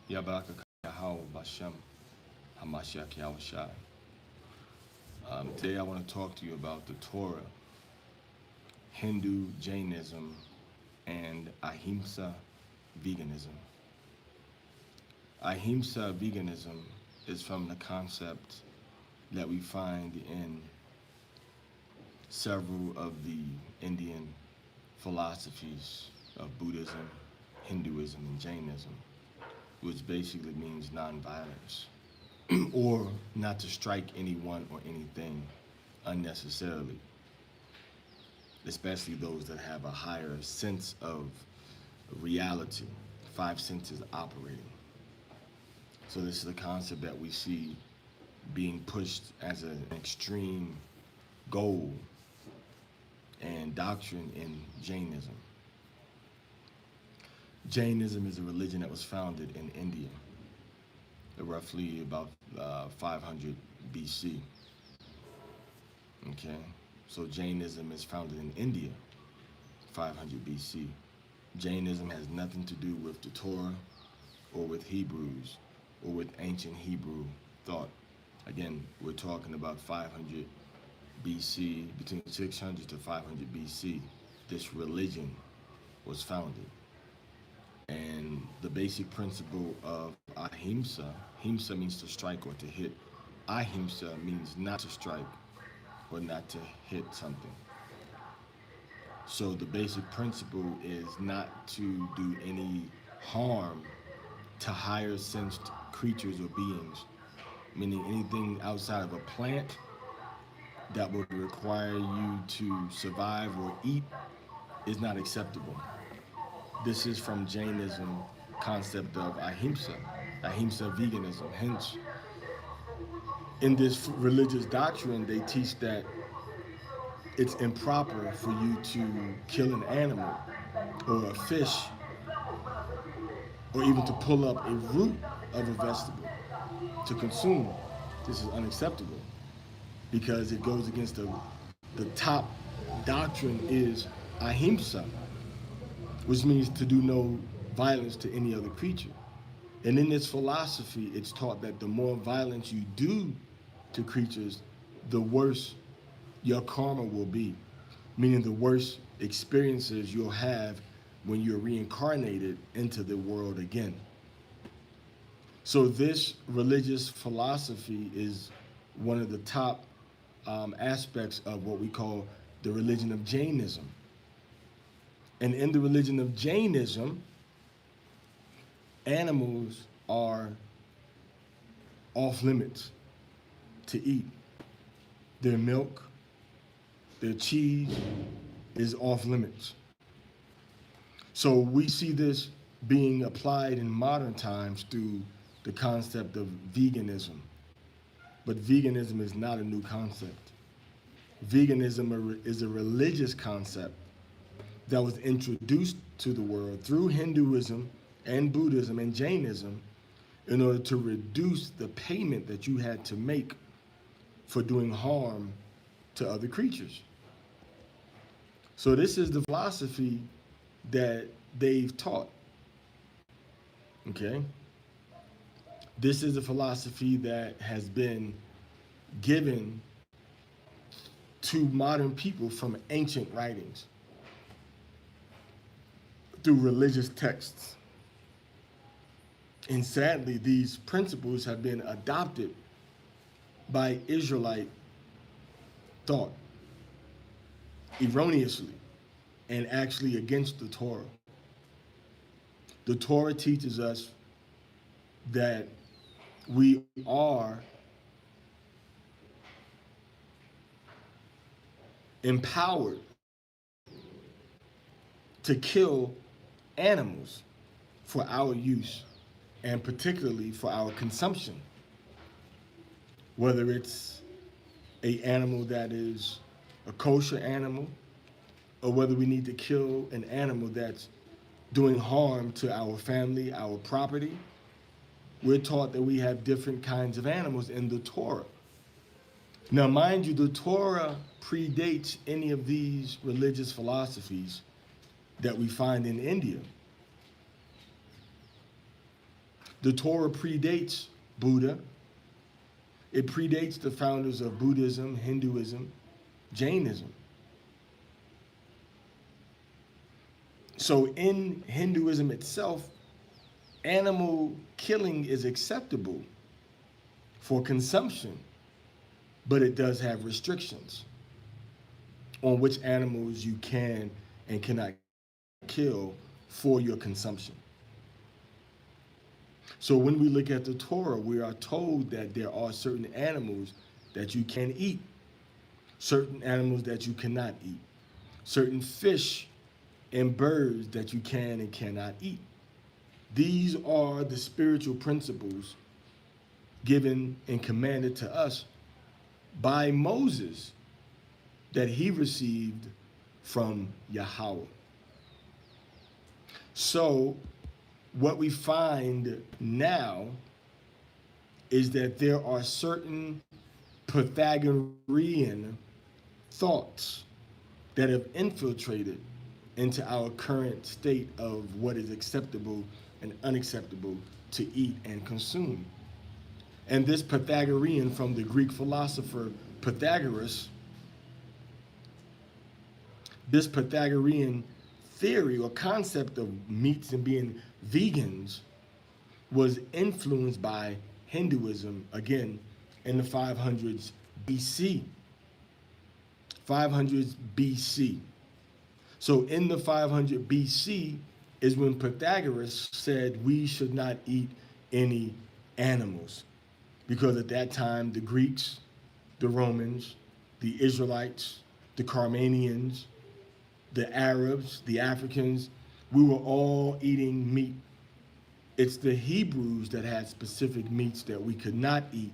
Yabaraka Yahawah Bashem Hamashiach Yahushai. Today I want to talk to you about the Torah, Hindu Jainism, and AHIMSA veganism. AHIMSA veganism is from the concept that we find in several of the Indian philosophies of Buddhism, Hinduism, and Jainism, which basically means nonviolence, or not to strike anyone or anything unnecessarily, especially those that have a higher sense of reality, five senses operating. So this is a concept that we see being pushed as an extreme goal and doctrine in Jainism. Jainism is a religion that was founded in India, roughly about 500 BC. Okay, so Jainism is founded in India, 500 BC. Jainism has nothing to do with the Torah or with Hebrews or with ancient Hebrew thought. Again, we're talking about 500 BC, between 600 to 500 BC, this religion was founded. And the basic principle of AHIMSA, HIMSA means to strike or to hit. AHIMSA means not to strike or not to hit something. So the basic principle is not to do any harm to higher sensed creatures or beings, meaning anything outside of a plant that would require you to survive or eat is not acceptable. This is from Jainism concept of AHIMSA, AHIMSA veganism. Hence, in this religious doctrine, they teach that it's improper for you to kill an animal or a fish or even to pull up a root of a vegetable to consume. This is unacceptable because it goes against the top doctrine is AHIMSA, which means to do no violence to any other creature. And in this philosophy, it's taught that the more violence you do to creatures, the worse your karma will be, meaning the worse experiences you'll have when you're reincarnated into the world again. So this religious philosophy is one of the top aspects of what we call the religion of Jainism. And in the religion of Jainism, animals are off limits to eat. Their milk, their cheese is off limits. So we see this being applied in modern times through the concept of veganism. But veganism is not a new concept. Veganism is a religious concept that was introduced to the world through Hinduism and Buddhism and Jainism in order to reduce the payment that you had to make for doing harm to other creatures. So this is the philosophy that they've taught, okay? This is a philosophy that has been given to modern people from ancient writings, through religious texts. And sadly, these principles have been adopted by Israelite thought erroneously and actually against the Torah. The Torah teaches us that we are empowered to kill animals for our use and particularly for our consumption, whether it's an animal that is a kosher animal or whether we need to kill an animal that's doing harm to our family, our property. We're taught that we have different kinds of animals in the Torah. Now, mind you, the Torah predates any of these religious philosophies that we find in India. The Torah predates Buddha. It predates the founders of Buddhism, Hinduism, Jainism. So in Hinduism itself, animal killing is acceptable for consumption, but it does have restrictions on which animals you can and cannot kill for your consumption. So when we look at the Torah, we are told that there are certain animals that you can eat, certain animals that you cannot eat, certain fish and birds that you can and cannot eat. These are the spiritual principles given and commanded to us by Moses that he received from Yahawah. So what we find now is that there are certain Pythagorean thoughts that have infiltrated into our current state of what is acceptable and unacceptable to eat and consume. And this Pythagorean, from the Greek philosopher Pythagoras, this Pythagorean theory or concept of meats and being vegans was influenced by Hinduism, again, in the 500s BC. 500s BC. So in the 500 BC is when Pythagoras said we should not eat any animals, because at that time the Greeks, the Romans, the Israelites, the Carmanians, the Arabs, the Africans, we were all eating meat. It's the Hebrews that had specific meats that we could not eat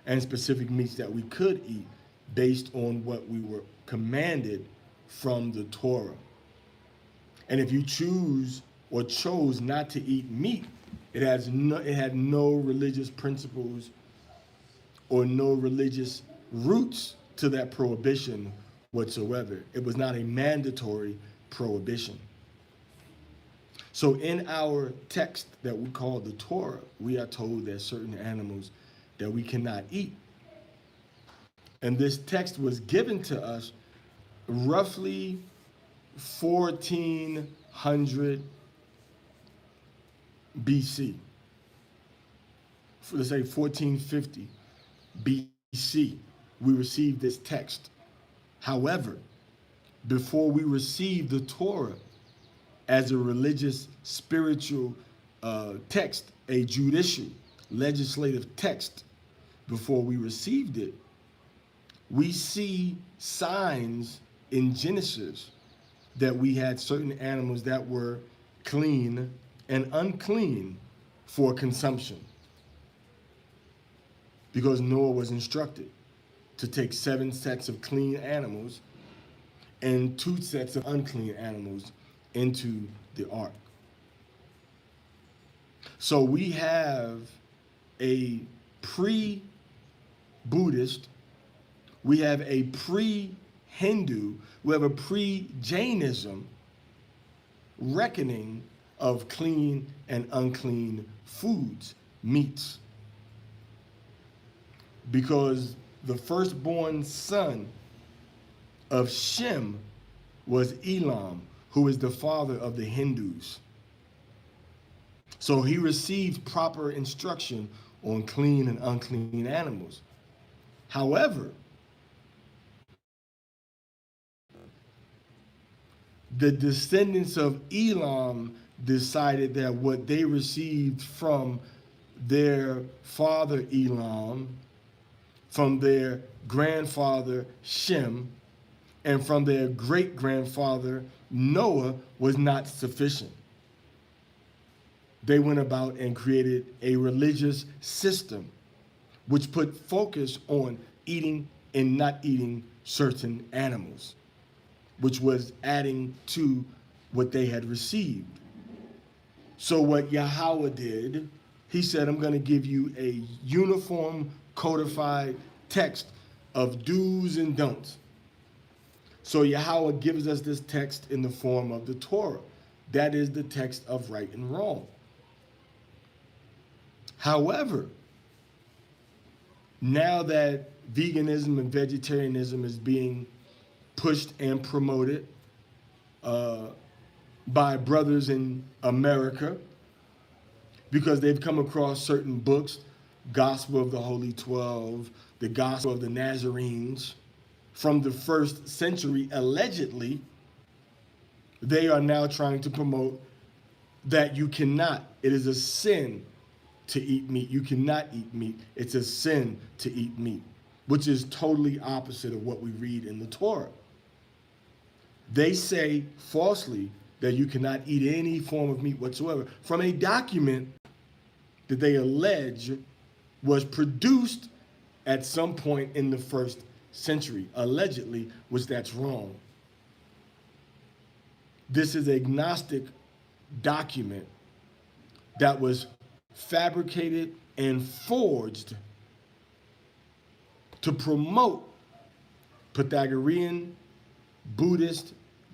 and specific meats that we could eat based on what we were commanded from the Torah. And if you choose or chose not to eat meat, it had no religious principles or no religious roots to that prohibition whatsoever. It was not a mandatory prohibition. So in our text that we call the Torah, we are told there's certain animals that we cannot eat. And this text was given to us roughly 1400 BC. Let's say 1450 BC, we received this text. However, before we received the Torah as a religious, spiritual text, a judicial, legislative text, before we received it, we see signs in Genesis that we had certain animals that were clean and unclean for consumption, because Noah was instructed to take 7 sets of clean animals and 2 sets of unclean animals into the ark. So we have a pre-Buddhist, we have a pre-Hindu, we have a pre-Jainism reckoning of clean and unclean foods, meats. Because the firstborn son of Shem was Elam, who is the father of the Hindus. So he received proper instruction on clean and unclean animals. However, the descendants of Elam decided that what they received from their father Elam, from their grandfather Shem, and from their great-grandfather Noah was not sufficient. They went about and created a religious system which put focus on eating and not eating certain animals, which was adding to what they had received. So what Yahawah did, he said, I'm going to give you a uniform codified text of do's and don'ts. So Yahawah gives us this text in the form of the Torah. That is the text of right and wrong. However, now that veganism and vegetarianism is being pushed and promoted by brothers in America, because they've come across certain books, Gospel of the Holy 12, the Gospel of the Nazarenes, from the 1st century, allegedly, they are now trying to promote that you cannot, it is a sin to eat meat. You cannot eat meat. It's a sin to eat meat, which is totally opposite of what we read in the Torah. They say falsely that you cannot eat any form of meat whatsoever from a document that they allege was produced at some point in the 1st century, allegedly, which that's wrong. This is a Gnostic document that was fabricated and forged to promote Pythagorean, Buddhist,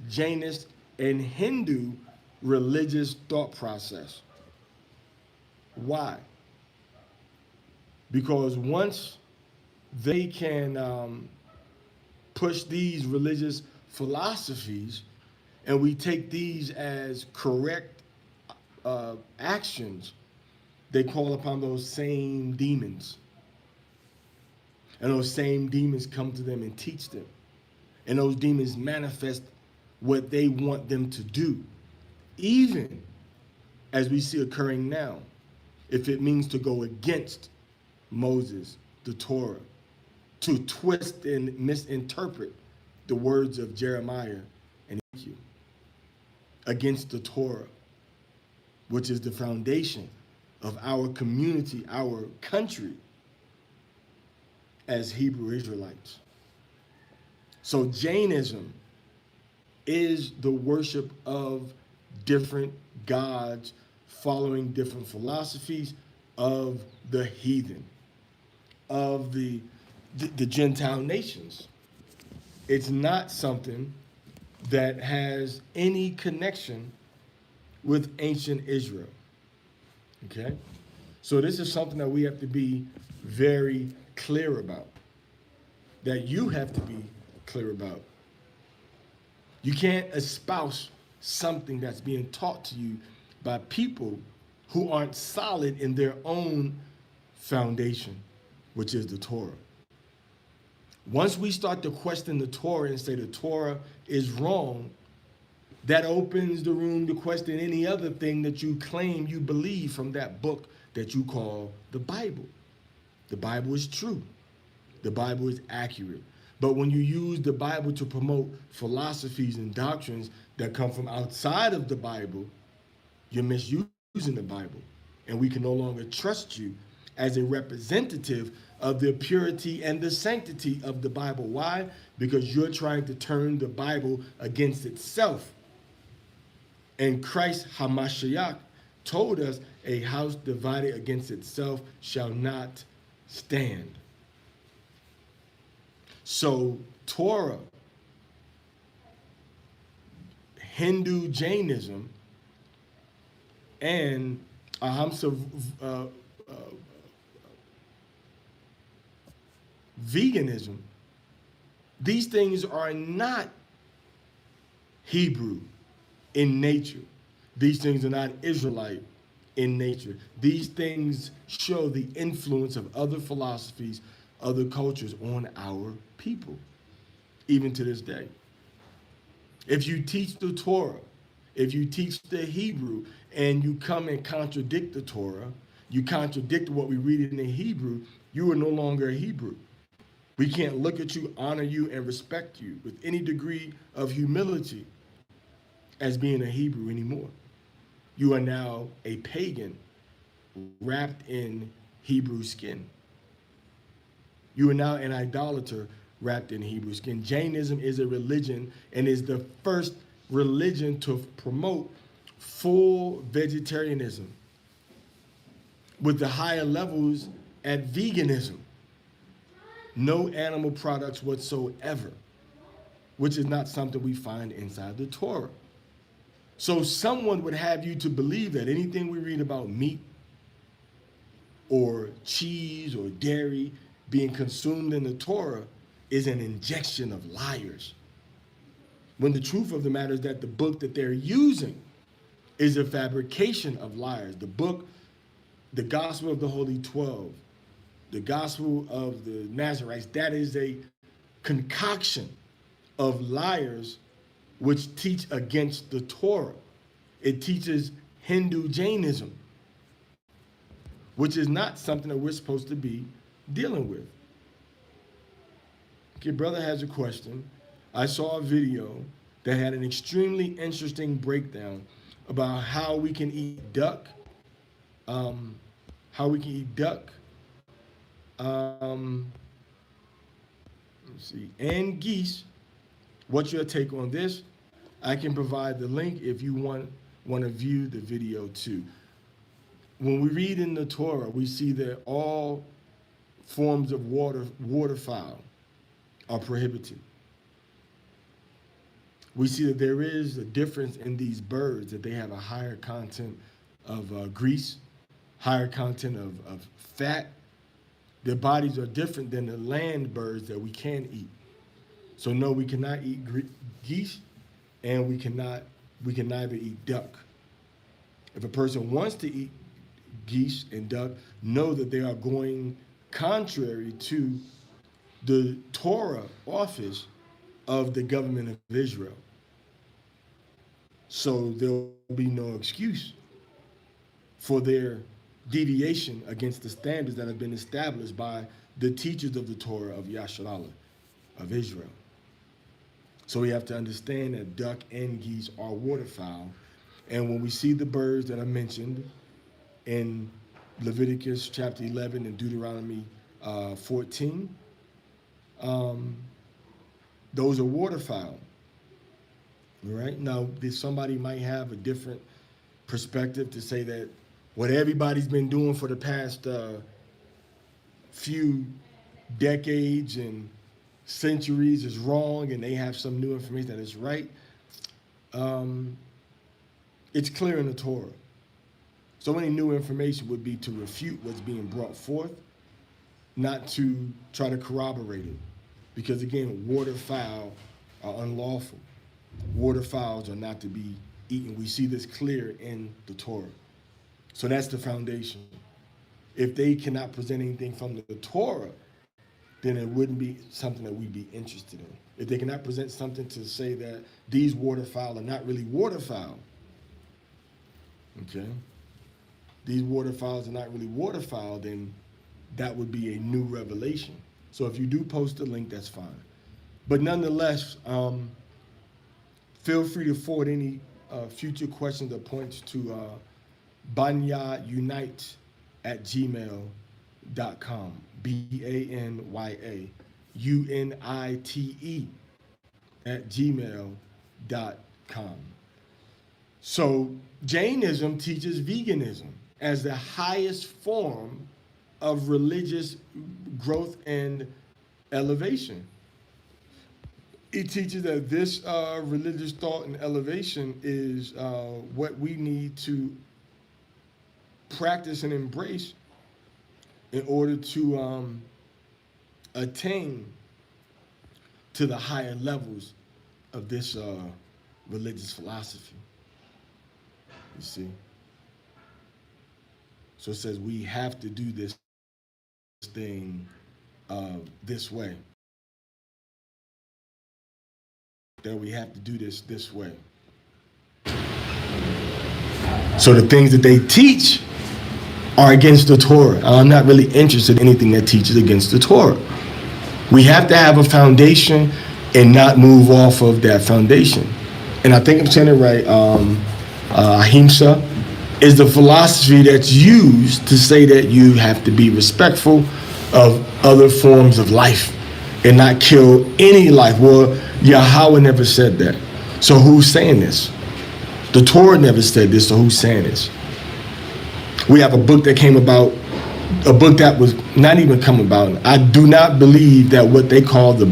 Jainist, and Hindu religious thought process. Why? Because once they can push these religious philosophies and we take these as correct actions, they call upon those same demons. And those same demons come to them and teach them. And those demons manifest what they want them to do, even as we see occurring now, if it means to go against Moses, the Torah, to twist and misinterpret the words of Jeremiah and Ezekiel against the Torah, which is the foundation of our community, our country, as Hebrew Israelites. So Jainism is the worship of different gods, following different philosophies of the heathen, of the Gentile nations. It's not something that has any connection with ancient Israel, okay? So this is something that we have to be very clear about, that you have to be clear about. You can't espouse something that's being taught to you by people who aren't solid in their own foundation, which is the Torah. Once we start to question the Torah and say the Torah is wrong, that opens the room to question any other thing that you claim you believe from that book that you call the Bible. The Bible is true. The Bible is accurate. But when you use the Bible to promote philosophies and doctrines that come from outside of the Bible, you're misusing the Bible. And we can no longer trust you as a representative of the purity and the sanctity of the Bible. Why? Because you're trying to turn the Bible against itself. And Christ HaMashiach told us, a house divided against itself shall not stand. So Torah, Hindu Jainism, and AHIMSA veganism, these things are not Hebrew in nature. These things are not Israelite in nature. These things show the influence of other philosophies, other cultures on our people, even to this day. If you teach the Torah, if you teach the Hebrew, and you come and contradict the Torah, you contradict what we read in the Hebrew, you are no longer a Hebrew. We can't look at you, honor you, and respect you with any degree of humility as being a Hebrew anymore. You are now a pagan wrapped in Hebrew skin. You are now an idolater wrapped in Hebrew skin. Jainism is a religion and is the first religion to promote full vegetarianism, with the higher levels at veganism. No animal products whatsoever, which is not something we find inside the Torah. So someone would have you to believe that anything we read about meat, or cheese or dairy being consumed in the Torah is an injection of liars. When the truth of the matter is that the book that they're using is a fabrication of liars. The book, the Gospel of the Holy 12, the Gospel of the Nazarites, that is a concoction of liars which teach against the Torah. It teaches Hindu Jainism, which is not something that we're supposed to be dealing with. Okay, brother has a question. I saw a video that had an extremely interesting breakdown about how we can eat duck, and geese. What's your take on this? I can provide the link if you want to view the video too. When we read in the Torah, we see that all forms of waterfowl are prohibited. We see that there is a difference in these birds, that they have a higher content of grease, higher content of fat. Their bodies are different than the land birds that we can eat. So no, we cannot eat geese, and we can neither eat duck. If a person wants to eat geese and duck, know that they are going contrary to the Torah office of the government of Israel. So there'll be no excuse for their deviation against the standards that have been established by the teachers of the Torah of Yahawah, of Israel. So we have to understand that duck and geese are waterfowl. And when we see the birds that are mentioned in Leviticus chapter 11 and Deuteronomy 14, those are waterfowl. All right? Now, somebody might have a different perspective to say that what everybody's been doing for the past few decades and centuries is wrong, and they have some new information that is right. It's clear in the Torah. So any new information would be to refute what's being brought forth, not to try to corroborate it. Because again, waterfowl are unlawful. Waterfowls are not to be eaten. We see this clear in the Torah. So that's the foundation. If they cannot present anything from the Torah, then it wouldn't be something that we'd be interested in. If they cannot present something to say that these waterfowl are not really waterfowl, okay? These waterfowls are not really waterfowl, then that would be a new revelation. So if you do post a link, that's fine. But nonetheless, feel free to forward any future questions or points to banyaunite@gmail.com. BANYAUNITE@gmail.com. So Jainism teaches veganism as the highest form of religious growth and elevation. It teaches that this religious thought and elevation is what we need to practice and embrace in order to attain to the higher levels of this religious philosophy. You see? So it says we have to do this thing this way. That we have to do this way. So the things that they teach are against the Torah. I'm not really interested in anything that teaches against the Torah. We have to have a foundation and not move off of that foundation. And I think I'm saying it right. AHIMSA is the philosophy that's used to say that you have to be respectful of other forms of life and not kill any life. Well, Yahawah never said that. So who's saying this? The Torah never said this, so who's saying this? We have a book that came about, a book that was not even come about. I do not believe that what they call the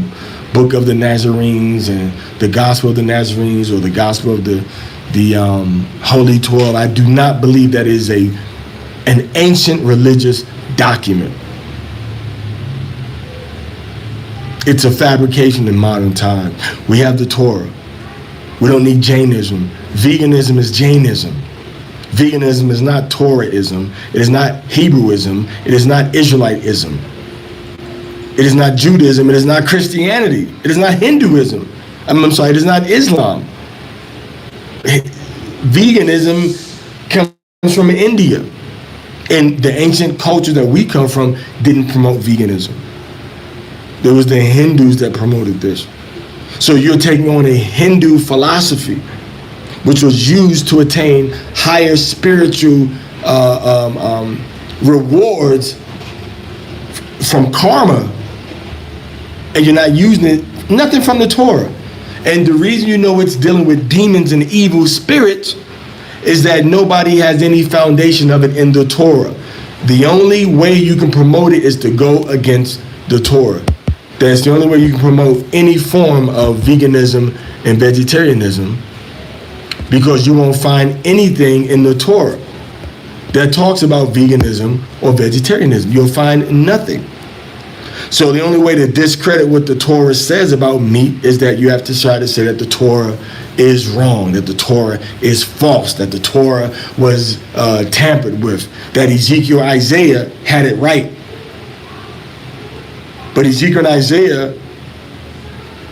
Book of the Nazarenes and the Gospel of the Nazarenes or the Gospel of the Holy 12, I do not believe that is an ancient religious document. It's a fabrication in modern times. We have the Torah. We don't need Jainism. Veganism is Jainism. Veganism is not Torahism. It is not Hebrewism. It is not Israelitism. It is not Judaism. It is not Christianity. It is not Hinduism. I'm sorry, it is not Islam. Veganism comes from India. And the ancient culture that we come from didn't promote veganism. There was the Hindus that promoted this. So you're taking on a Hindu philosophy, which was used to attain higher spiritual rewards from karma, and you're not using it, nothing from the Torah. And the reason you know it's dealing with demons and evil spirits is that nobody has any foundation of it in the Torah. The only way you can promote it is to go against the Torah. That's the only way you can promote any form of veganism and vegetarianism, because you won't find anything in the Torah that talks about veganism or vegetarianism. You'll find nothing. So the only way to discredit what the Torah says about meat is that you have to try to say that the Torah is wrong, that the Torah is false, that the Torah was tampered with, that Ezekiel and Isaiah had it right. But Ezekiel and Isaiah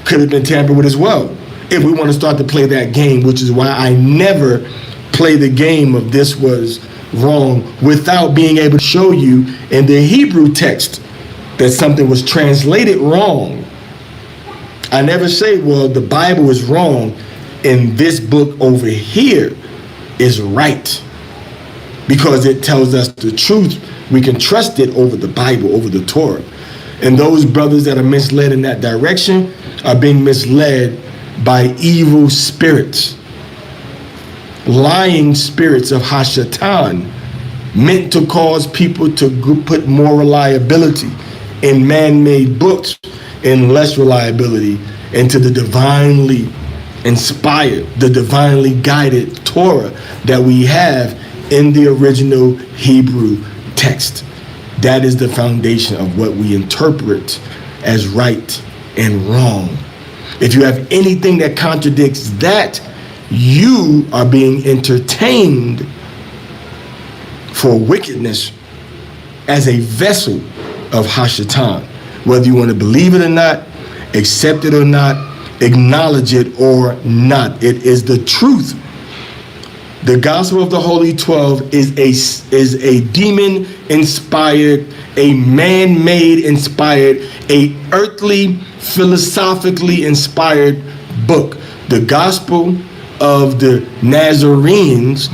could have been tampered with as well, if we want to start to play that game, which is why I never play the game of this was wrong without being able to show you in the Hebrew text that something was translated wrong. I never say, well, the Bible is wrong and this book over here is right, because it tells us the truth. We can trust it over the Bible, over the Torah. And those brothers that are misled in that direction are being misled by evil spirits, lying spirits of Hashatan, meant to cause people to put more reliability in man-made books and less reliability into the divinely inspired, the divinely guided Torah that we have in the original Hebrew text. That is the foundation of what we interpret as right and wrong. If you have anything that contradicts that, you are being entertained for wickedness as a vessel of Hashatan. Whether you want to believe it or not, accept it or not, acknowledge it or not, it is the truth. The gospel of the Holy 12 is a demon-inspired, a man-made inspired, a earthly, philosophically inspired book. The gospel of the Nazarenes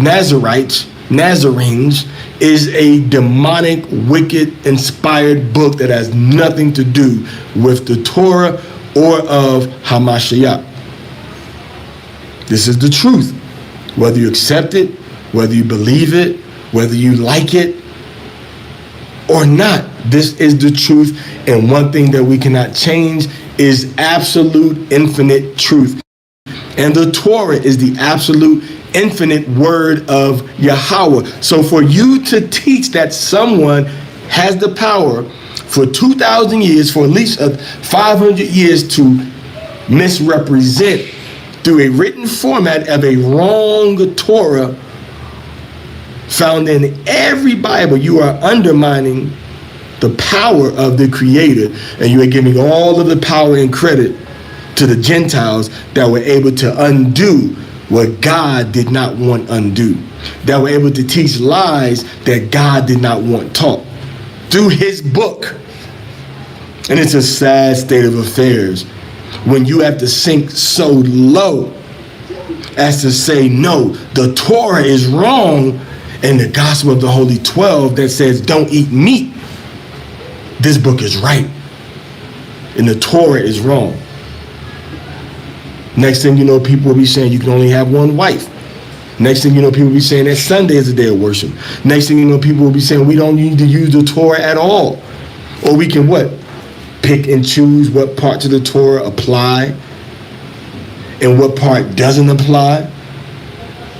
is a demonic, wicked, inspired book that has nothing to do with the Torah or of Hamashiach. This is the truth. Whether you accept it, whether you believe it, whether you like it or not, this is the truth. And one thing that we cannot change is absolute infinite truth. And the Torah is the absolute infinite word of Yahawah. So for you to teach that someone has the power for 2,000 years, for at least 500 years to misrepresent through a written format of a wrong Torah found in every Bible, you are undermining the power of the Creator, and you are giving all of the power and credit to the Gentiles that were able to undo what God did not want undo, that were able to teach lies that God did not want taught through his book. And it's a sad state of affairs when you have to sink so low as to say, no, the Torah is wrong, and the gospel of the Holy 12 that says don't eat meat, this book is right, and the Torah is wrong. Next thing you know, people will be saying you can only have one wife. Next thing you know, people will be saying that Sunday is a day of worship. Next thing you know, people will be saying we don't need to use the Torah at all. Or we can what? Pick and choose what parts of the Torah apply and what part doesn't apply.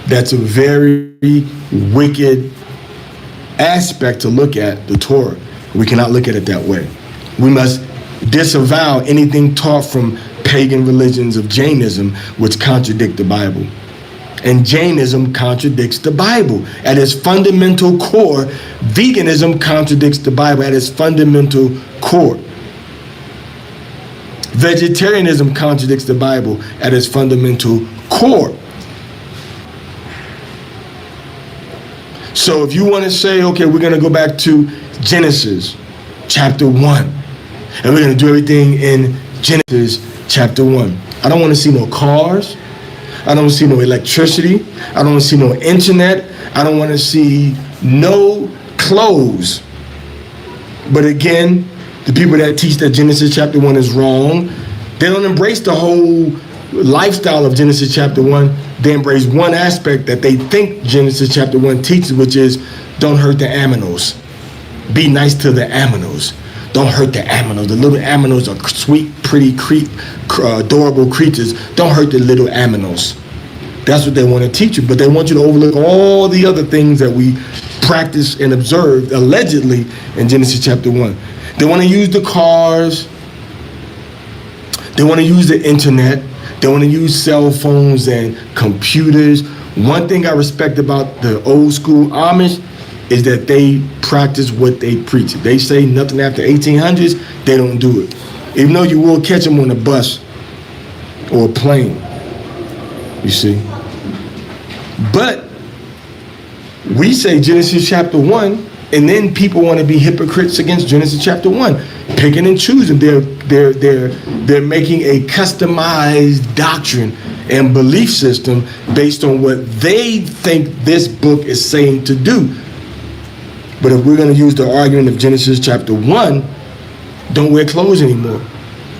That's a very wicked aspect to look at the Torah. We cannot look at it that way. We must disavow anything taught from pagan religions of Jainism, which contradict the Bible. And Jainism contradicts the Bible. At its fundamental core, veganism contradicts the Bible at its fundamental core. Vegetarianism contradicts the Bible at its fundamental core. So if you want to say, okay, we're going to go back to Genesis chapter 1, and we're going to do everything in Genesis chapter 1. I don't want to see no cars. I don't want to see no electricity. I don't want to see no internet. I don't want to see no clothes. But again, the people that teach that Genesis chapter 1 is wrong, they don't embrace the whole lifestyle of Genesis chapter 1. They embrace one aspect that they think Genesis chapter 1 teaches, which is don't hurt the aminos. Be nice to the aminos. Don't hurt the aminos. The little aminos are sweet, pretty, adorable creatures. Don't hurt the little aminos. That's what they want to teach you. But they want you to overlook all the other things that we practice and observe, allegedly, in Genesis chapter 1. They want to use the cars. They want to use the internet. They want to use cell phones and computers. One thing I respect about the old school Amish is that they practice what they preach. If they say nothing after 1800s, they don't do it. Even though you will catch them on a bus or a plane, you see. But we say Genesis chapter 1, and then people want to be hypocrites against Genesis chapter 1, picking and choosing. They're making a customized doctrine and belief system based on what they think this book is saying to do. But if we're going to use the argument of Genesis chapter 1, don't wear clothes anymore.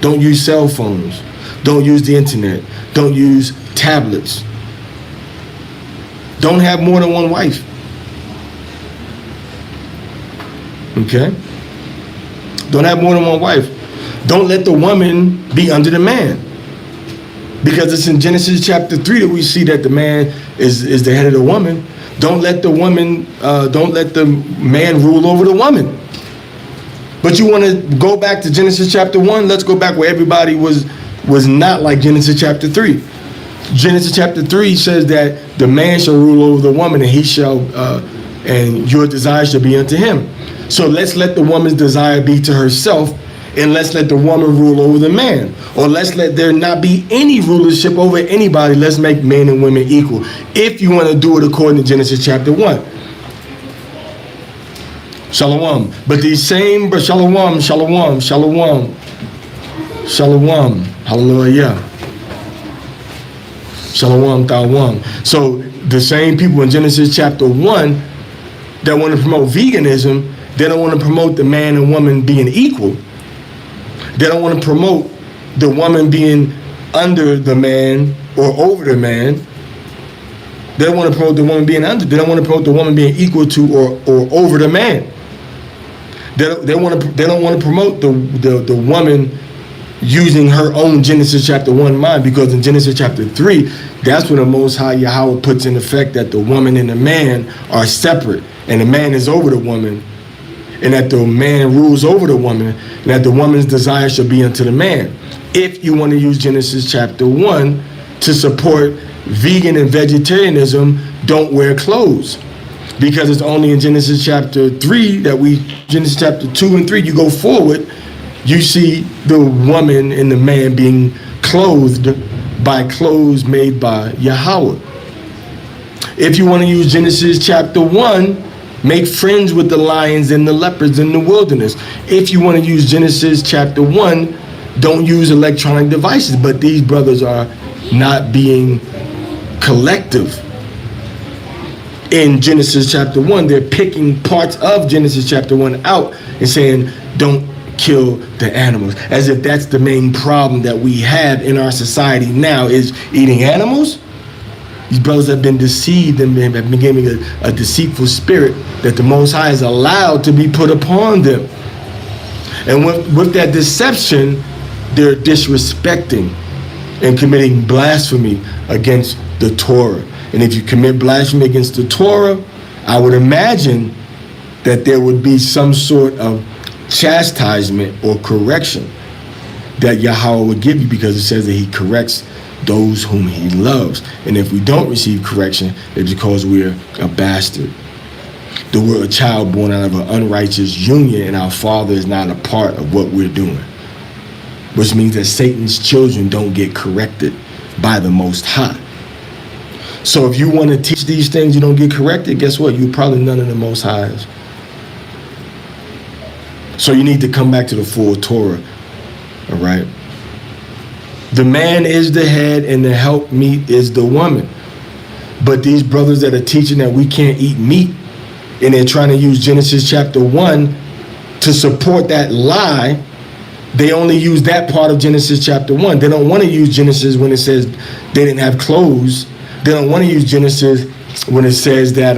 Don't use cell phones. Don't use the internet. Don't use tablets. Don't have more than one wife. Okay? Don't have more than one wife. Don't let the woman be under the man. Because it's in Genesis chapter 3 that we see that the man is the head of the woman. Don't let the woman, don't let the man rule over the woman. But you want to go back to Genesis chapter 1? Let's go back where everybody was not like Genesis chapter 3. Genesis chapter 3 says that the man shall rule over the woman, and he shall, and your desire shall be unto him. So let's let the woman's desire be to herself, and let's let the woman rule over the man. Or let's let there not be any rulership over anybody. Let's make men and women equal. If you want to do it according to Genesis chapter 1. Shalom. But these same, shalom, shalom, shalom, shalom, hallelujah. Shalom, tawam. So the same people in Genesis chapter 1 that want to promote veganism, they don't want to promote the man and woman being equal. They don't want to promote the woman being under the man or over the man. They don't want to promote the woman being under. They don't want to promote the woman being equal to or over the man. They don't want to promote the woman using her own Genesis chapter 1 mind, because in Genesis chapter 3, that's when the Most High Yahawah puts in effect that the woman and the man are separate, and the man is over the woman, and that the man rules over the woman, and that the woman's desire shall be unto the man. If you want to use Genesis chapter 1 to support vegan and vegetarianism, don't wear clothes. Because it's only in Genesis chapter 3 that Genesis chapter 2 and 3, you go forward, you see the woman and the man being clothed by clothes made by Yahawah. If you want to use Genesis chapter 1, make friends with the lions and the leopards in the wilderness. If you want to use Genesis chapter 1, don't use electronic devices. But these brothers are not being collective in Genesis chapter 1. They're picking parts of Genesis chapter 1 out and saying, don't kill the animals. As if that's the main problem that we have in our society now, is eating animals. These brothers have been deceived and have been given a deceitful spirit that the Most High is allowed to be put upon them. And with that deception, they're disrespecting and committing blasphemy against the Torah. And if you commit blasphemy against the Torah, I would imagine that there would be some sort of chastisement or correction that Yahawah would give you, because it says that he corrects those whom he loves. And if we don't receive correction, it's because we're a bastard. That we're a child born out of an unrighteous union, and our father is not a part of what we're doing. Which means that Satan's children don't get corrected by the Most High. So if you want to teach these things, you don't get corrected, guess what? You're probably none of the Most Highs. So you need to come back to the full Torah, all right? The man is the head and the helpmeet is the woman. But these brothers that are teaching that we can't eat meat, and they're trying to use Genesis chapter 1 to support that lie, they only use that part of Genesis chapter 1. They don't want to use Genesis when it says they didn't have clothes. They don't want to use Genesis when it says that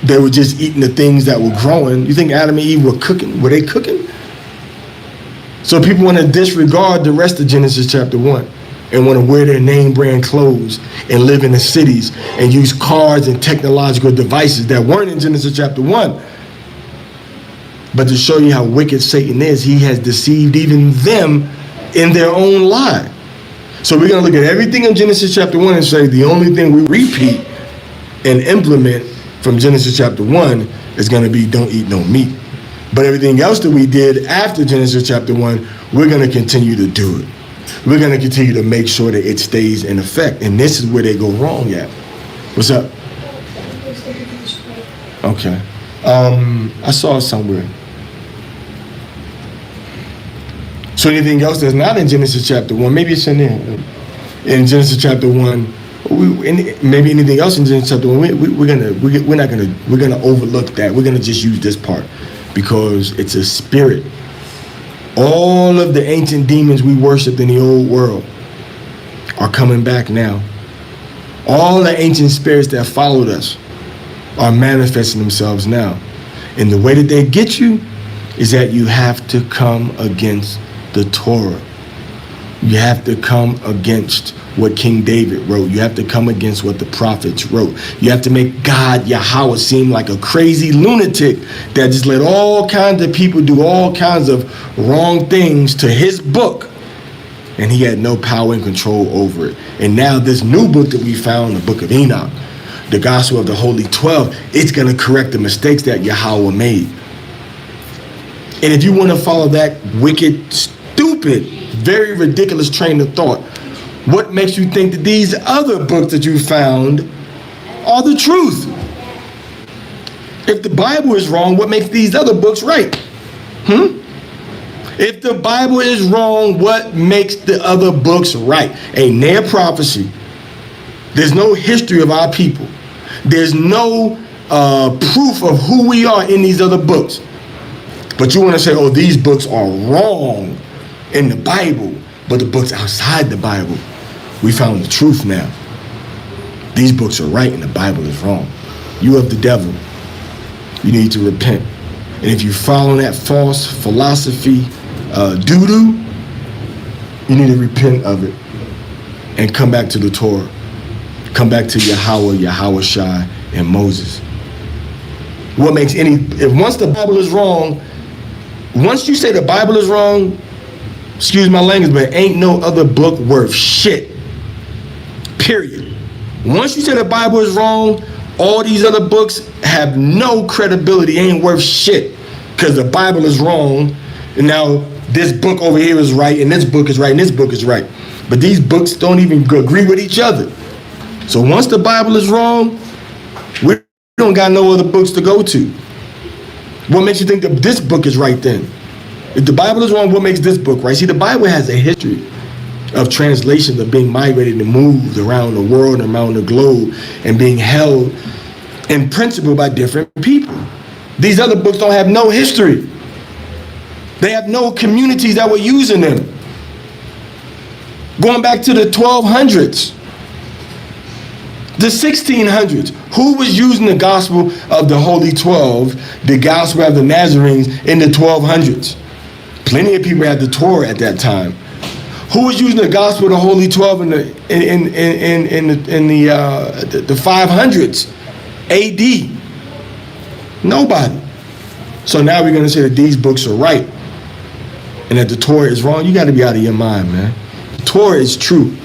they were just eating the things that were growing. You think Adam and Eve were cooking? Were they cooking? So people want to disregard the rest of Genesis chapter 1 and want to wear their name brand clothes and live in the cities and use cars and technological devices that weren't in Genesis chapter 1. But to show you how wicked Satan is, he has deceived even them in their own lie. So we're going to look at everything in Genesis chapter 1 and say the only thing we repeat and implement from Genesis chapter 1 is going to be don't eat no meat. But everything else that we did after Genesis chapter 1, we're going to continue to do it. We're going to continue to make sure that it stays in effect. And this is where they go wrong at. What's up? Okay. I saw it somewhere. So anything else that's not in Genesis chapter 1, maybe it's in there. In Genesis chapter 1, maybe anything else in Genesis chapter 1, we're gonna overlook that. We're gonna just use this part because it's a spirit. All of the ancient demons we worshipped in the old world are coming back now. All the ancient spirits that followed us are manifesting themselves now. And the way that they get you is that you have to come against the Torah. You have to come against what King David wrote. You have to come against what the prophets wrote. You have to make God, Yahawah, seem like a crazy lunatic that just let all kinds of people do all kinds of wrong things to his book. And he had no power and control over it. And now this new book that we found, the book of Enoch, the gospel of the Holy 12, it's going to correct the mistakes that Yahawah made. And if you want to follow that wicked, stupid, very ridiculous train of thought, what makes you think that these other books that you found are the truth? If the Bible is wrong, what makes these other books right? If the Bible is wrong, what makes the other books right? Ain't there prophecy. There's no history of our people. There's no proof of who we are in these other books. But you want to say, oh, these books are wrong in the Bible, but the books outside the Bible, we found the truth now. These books are right and the Bible is wrong. You of the devil. You need to repent. And if you follow that false philosophy doo-doo, you need to repent of it and come back to the Torah. Come back to Yahawah, Yahweh Shai, and Moses. What makes if once the Bible is wrong, once you say the Bible is wrong, excuse my language, but ain't no other book worth shit. Period. Once you say the Bible is wrong, all these other books have no credibility, ain't worth shit. Because the Bible is wrong, and now this book over here is right, and this book is right, and this book is right. But these books don't even agree with each other. So once the Bible is wrong, we don't got no other books to go to. What makes you think that this book is right then? If the Bible is wrong, what makes this book right? See, the Bible has a history of translations, of being migrated and moved around the world and around the globe and being held in principle by different people. These other books don't have no history. They have no communities that were using them. Going back to the 1200s, the 1600s, who was using the gospel of the Holy 12, the gospel of the Nazarenes in the 1200s? Plenty of people had the Torah at that time. Who was using the gospel of the Holy 12 in the 500s AD? Nobody. So now we're going to say that these books are right and that the Torah is wrong. You got to be out of your mind, man. The Torah is true.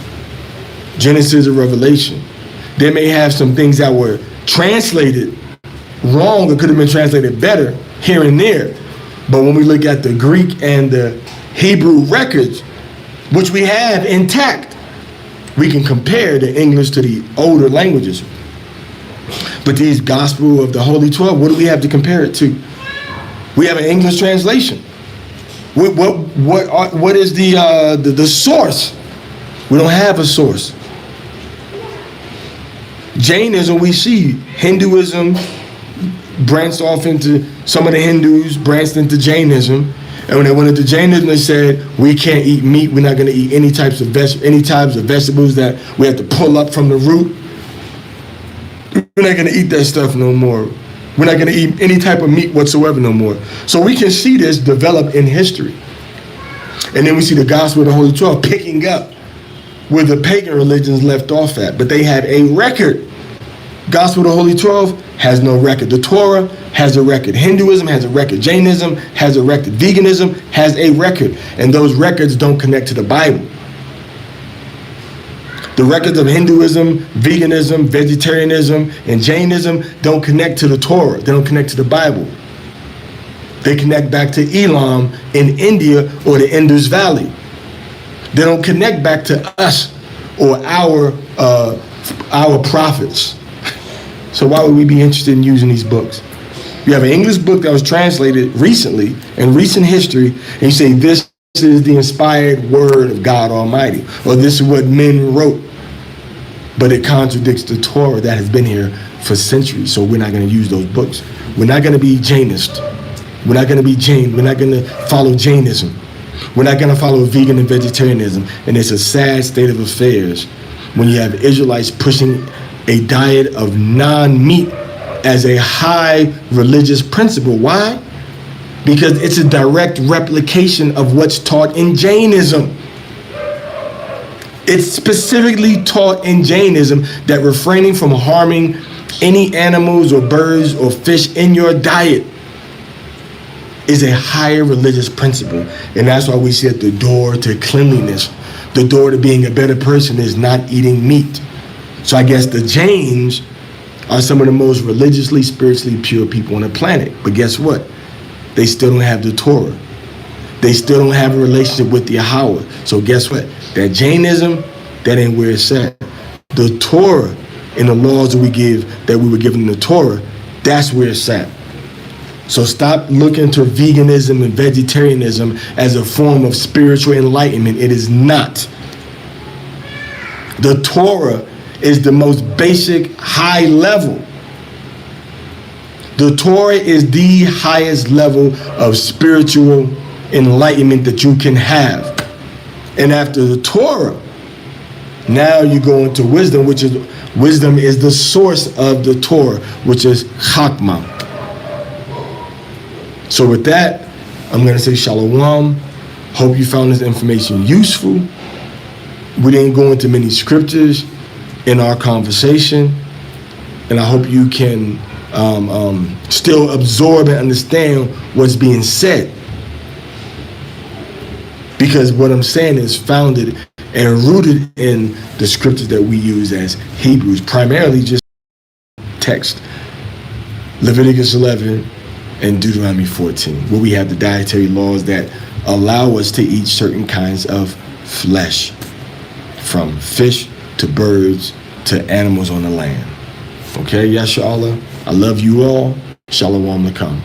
Genesis and Revelation. They may have some things that were translated wrong or could have been translated better here and there. But when we look at the Greek and the Hebrew records, which we have intact, we can compare the English to the older languages. But these gospel of the Holy 12, what do we have to compare it to? We have an English translation. What is the source? We don't have a source. Jainism, we see Hinduism branched off into, some of the Hindus branched into Jainism. And when they went into Jainism, they said, we can't eat meat. We're not going to eat any types of vegetables that we have to pull up from the root. We're not going to eat that stuff no more. We're not going to eat any type of meat whatsoever no more. So we can see this develop in history. And then we see the gospel of the Holy 12 picking up where the pagan religions left off at. But they had a record. Gospel of the Holy 12 has no record. The Torah has a record. Hinduism has a record. Jainism has a record. Veganism has a record. And those records don't connect to the Bible. The records of Hinduism, veganism, vegetarianism, and Jainism don't connect to the Torah. They don't connect to the Bible. They connect back to Elam in India or the Indus Valley. They don't connect back to us or our prophets. So why would we be interested in using these books? You have an English book that was translated recently in recent history, and you say this is the inspired word of God Almighty, or this is what men wrote, but it contradicts the Torah that has been here for centuries. So we're not going to use those books. We're not going to be Jainist. We're not going to be Jain. We're not going to follow Jainism. We're not going to follow vegan and vegetarianism. And it's a sad state of affairs when you have Israelites pushing a diet of non-meat as a high religious principle. Why? Because it's a direct replication of what's taught in Jainism. It's specifically taught in Jainism that refraining from harming any animals or birds or fish in your diet is a higher religious principle. And that's why we see at the door to cleanliness, the door to being a better person is not eating meat. So I guess the Jains are some of the most religiously, spiritually pure people on the planet. But guess what? They still don't have the Torah. They still don't have a relationship with the Yahawah. So guess what? That Jainism, that ain't where it's at. The Torah and the laws that we were given in the Torah, that's where it's at. So stop looking to veganism and vegetarianism as a form of spiritual enlightenment. It is not. The Torah is the most basic, high level. The Torah is the highest level of spiritual enlightenment that you can have. And after the Torah, now you go into wisdom, wisdom is the source of the Torah, which is Chakmah. So with that, I'm going to say Shalom. Hope you found this information useful. We didn't go into many scriptures in our conversation, and I hope you can still absorb and understand what's being said. Because what I'm saying is founded and rooted in the scriptures that we use as Hebrews, primarily just text. Leviticus 11 and Deuteronomy 14, where we have the dietary laws that allow us to eat certain kinds of flesh, from fish to birds to animals on the land. Okay, Yasha Allah, I love you all. Shalom Lakum.